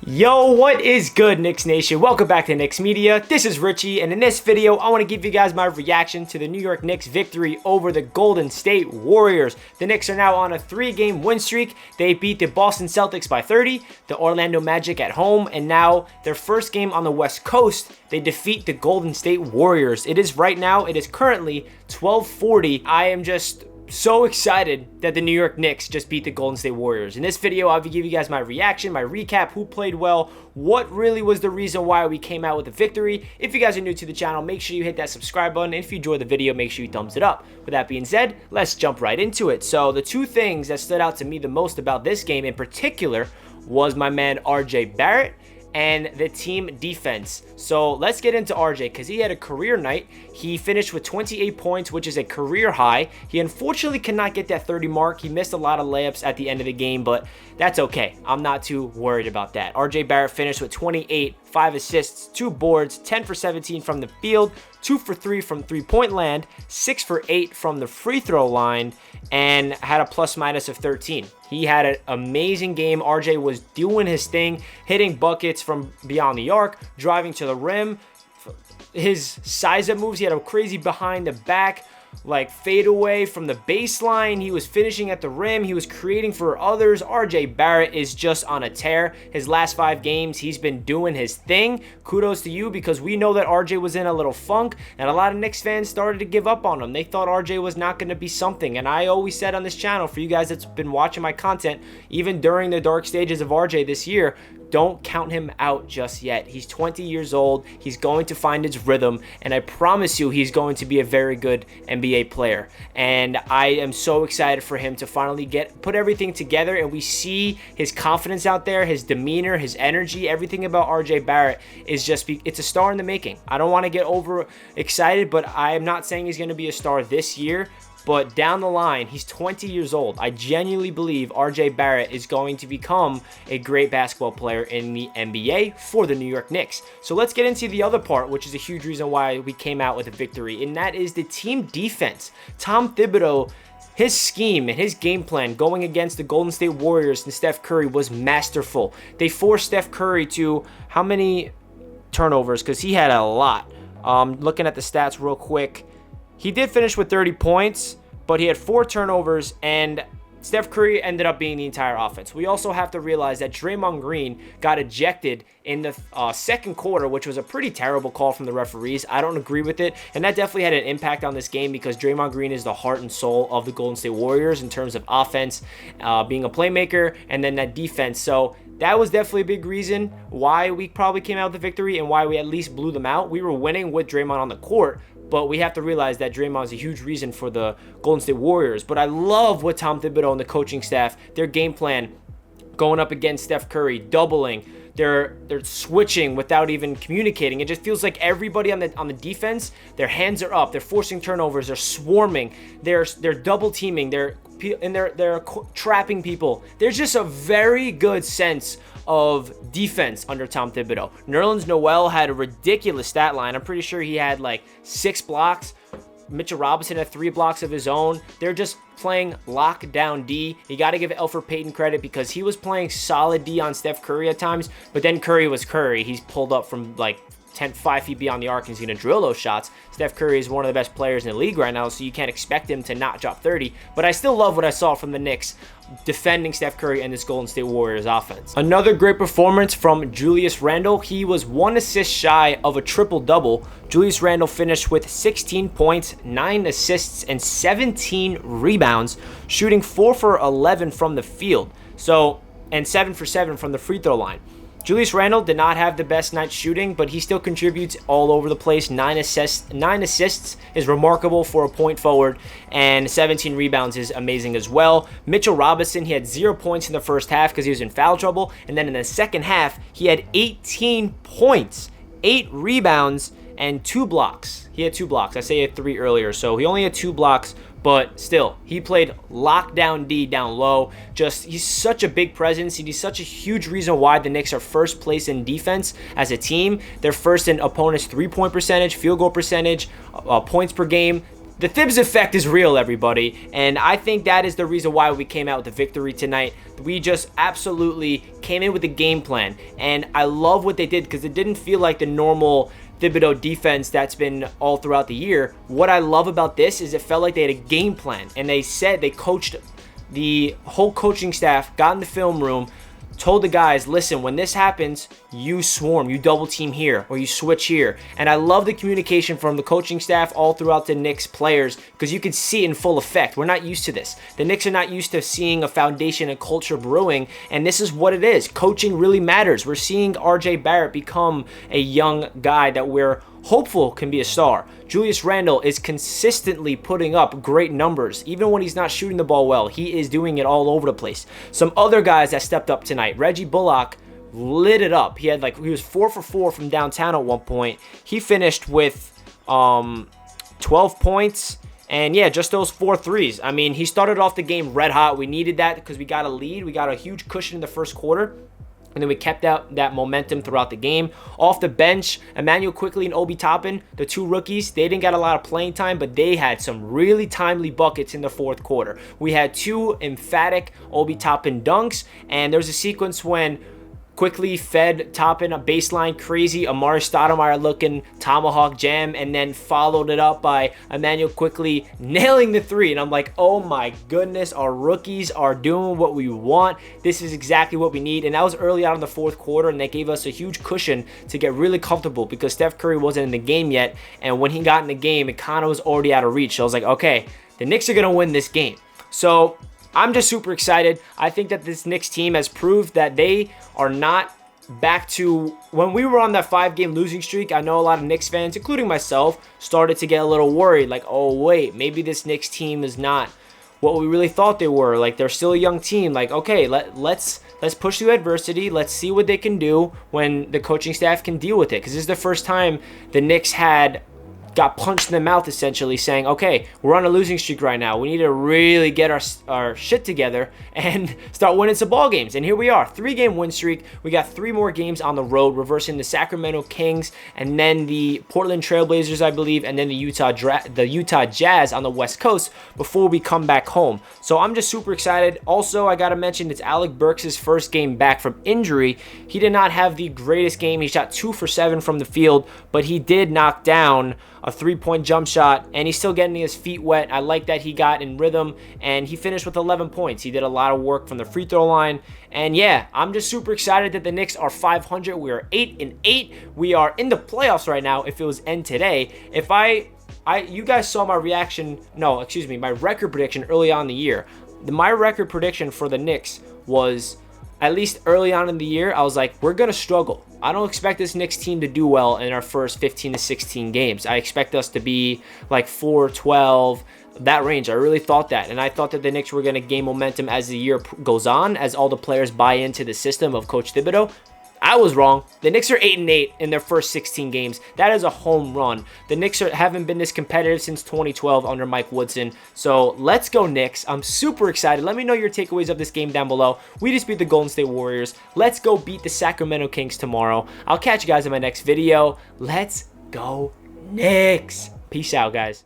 Yo, what is good, Knicks Nation? Welcome back to Knicks Media. This is Richie, and in this video, I want to give you guys my reaction to the New York Knicks victory over the Golden State Warriors. The Knicks are now on a 3-game win streak. They beat the Boston Celtics by 30, the Orlando Magic at home, and now their first game on the West Coast, they defeat the Golden State Warriors. It is currently 12:40. I am just so excited that the New York Knicks just beat the Golden State Warriors. In this video, I'll give you guys my reaction, my recap, who played well, what really was the reason why we came out with a victory. If you guys are new to the channel, make sure you hit that subscribe button. If you enjoyed the video, make sure you thumbs it up. With that being said, let's jump right into it. So the two things that stood out to me the most about this game in particular was my man RJ Barrett and the team defense. So let's get into RJ because he had a career night. He finished with 28 points, which is a career high. He unfortunately cannot get that 30 mark. He missed a lot of layups at the end of the game, but that's okay. I'm not too worried about that. RJ Barrett finished with 28, 5 assists, 2 boards, 10 for 17 from the field, 2 for 3 from three-point land, 6 for 8 from the free throw line, and had a plus-minus of 13. He had an amazing game. RJ was doing his thing, hitting buckets from beyond the arc, driving to the rim. His size-up moves, he had a crazy behind the back, like fadeaway from the baseline. He was finishing at the rim. He was creating for others. RJ Barrett is just on a tear. His last 5 games, he's been doing his thing. Kudos to you, because we know that RJ was in a little funk, and a lot of Knicks fans started to give up on him. They thought RJ was not going to be something, and I always said on this channel, for you guys that's been watching my content, even during the dark stages of RJ this year, don't count him out just yet. He's 20 years old. He's going to find his rhythm, and I promise you he's going to be a very good NBA player. And I am so excited for him to finally put everything together, and we see his confidence out there, his demeanor, his energy, everything about RJ Barrett is just, it's a star in the making. I don't want to get over excited, but I am not saying he's going to be a star this year. But down the line, he's 20 years old. I genuinely believe RJ Barrett is going to become a great basketball player in the NBA for the New York Knicks. So let's get into the other part, which is a huge reason why we came out with a victory, and that is the team defense. Tom Thibodeau, his scheme and his game plan going against the Golden State Warriors and Steph Curry was masterful. They forced Steph Curry to how many turnovers? Because he had a lot. Looking at the stats real quick, he did finish with 30 points, but he had 4 turnovers, and Steph Curry ended up being the entire offense. We also have to realize that Draymond Green got ejected in the second quarter, which was a pretty terrible call from the referees. I don't agree with it, and that definitely had an impact on this game because Draymond Green is the heart and soul of the Golden State Warriors in terms of offense, being a playmaker, and then that defense. So that was definitely a big reason why we probably came out with the victory and why we at least blew them out. We were winning with Draymond on the court, but we have to realize that Draymond is a huge reason for the Golden State Warriors. But I love what Tom Thibodeau and the coaching staff, their game plan, going up against Steph Curry, doubling. They're switching without even communicating. It just feels like everybody on the defense, their hands are up. They're forcing turnovers. They're swarming. They're double teaming. They're trapping people. There's just a very good sense of defense under Tom Thibodeau. Nerlens Noel had a ridiculous stat line. I'm pretty sure he had like 6 blocks. Mitchell Robinson had 3 blocks of his own. They're just playing lockdown D. You got to give Elfrid Payton credit because he was playing solid D on Steph Curry at times, but then Curry was Curry. He's pulled up from like 5 feet beyond the arc, and he's going to drill those shots. Steph Curry is one of the best players in the league right now, so you can't expect him to not drop 30. But I still love what I saw from the Knicks defending Steph Curry and this Golden State Warriors offense. Another great performance from Julius Randle. He was 1 assist shy of a triple-double. Julius Randle finished with 16 points, 9 assists, and 17 rebounds, shooting 4 for 11 from the field. And 7 for 7 from the free throw line. Julius Randle did not have the best night shooting, but he still contributes all over the place. 9 assists is remarkable for a point forward, and 17 rebounds is amazing as well. Mitchell Robinson, he had 0 points in the first half because he was in foul trouble, and then in the second half, he had 18 points, 8 rebounds, and 2 blocks. He had 2 blocks. I said he had 3 earlier, so he only had 2 blocks, but still, he played lockdown D down low. He's such a big presence, and he's such a huge reason why the Knicks are first place in defense as a team. They're first in opponents' 3-point percentage, field goal percentage, points per game. The Thibs effect is real, everybody, and I think that is the reason why we came out with the victory tonight. We just absolutely came in with a game plan, and I love what they did because it didn't feel like the normal Thibodeau defense that's been all throughout the year. What I love about this is it felt like they had a game plan, and they coached the whole coaching staff, got in the film room, told the guys, listen, when this happens, you swarm, you double team here, or you switch here. And I love the communication from the coaching staff all throughout the Knicks players because you could see it in full effect. We're not used to this. The Knicks are not used to seeing a foundation and culture brewing, and this is what it is. Coaching really matters. We're seeing RJ Barrett become a young guy that we're hopeful can be a star. Julius Randle is consistently putting up great numbers. Even when he's not shooting the ball well, he is doing it all over the place. Some other guys that stepped up tonight. Reggie Bullock lit it up. He was 4 for 4 from downtown at one point. He finished with 12 points. And yeah, just those 4 threes. I mean, he started off the game red hot. We needed that because we got a lead. We got a huge cushion in the first quarter. And then we kept out that momentum throughout the game. Off the bench, Emmanuel Quickley and Obi Toppin, the 2 rookies, they didn't get a lot of playing time, but they had some really timely buckets in the fourth quarter. We had 2 emphatic Obi Toppin dunks, and there was a sequence when Quickly fed Toppin a baseline crazy Amari Stoudemire looking tomahawk jam, and then followed it up by Emmanuel Quickly nailing the 3. And I'm like, oh my goodness, our rookies are doing what we want. This is exactly what we need. And that was early out in the fourth quarter, and that gave us a huge cushion to get really comfortable because Steph Curry wasn't in the game yet. And when he got in the game, it kind of was already out of reach. So I was like, okay, the Knicks are going to win this game. So I'm just super excited. I think that this Knicks team has proved that they are not back to when we were on that 5-game losing streak. I know a lot of Knicks fans, including myself, started to get a little worried. Like, oh, wait, maybe this Knicks team is not what we really thought they were. Like, they're still a young team. Like, okay, let's push through adversity. Let's see what they can do when the coaching staff can deal with it. Because this is the first time the Knicks got punched in the mouth, essentially saying, okay, we're on a losing streak right now. We need to really get our shit together and start winning some ball games. And here we are, 3-game win streak. We got 3 more games on the road, reversing the Sacramento Kings and then the Portland Trailblazers, I believe, and then the Utah Jazz on the West Coast before we come back home. So I'm just super excited. Also, I got to mention it's Alec Burks' first game back from injury. He did not have the greatest game. He shot 2 for 7 from the field, but he did knock down a 3-point jump shot, and he's still getting his feet wet. I like that he got in rhythm, and he finished with 11 points. He did a lot of work from the free throw line, and yeah, I'm just super excited that the Knicks are 500. We are 8-8. We are in the playoffs right now. If it was end today, you guys saw my my record prediction early on in the year. My record prediction for the Knicks was, at least early on in the year, I was like, we're going to struggle. I don't expect this Knicks team to do well in our first 15 to 16 games. I expect us to be like 4-12, that range. I really thought that. And I thought that the Knicks were going to gain momentum as the year goes on, as all the players buy into the system of Coach Thibodeau. I was wrong. The Knicks are 8-8 in their first 16 games. That is a home run. The Knicks haven't been this competitive since 2012 under Mike Woodson. So let's go Knicks. I'm super excited. Let me know your takeaways of this game down below. We just beat the Golden State Warriors. Let's go beat the Sacramento Kings tomorrow. I'll catch you guys in my next video. Let's go Knicks. Peace out, guys.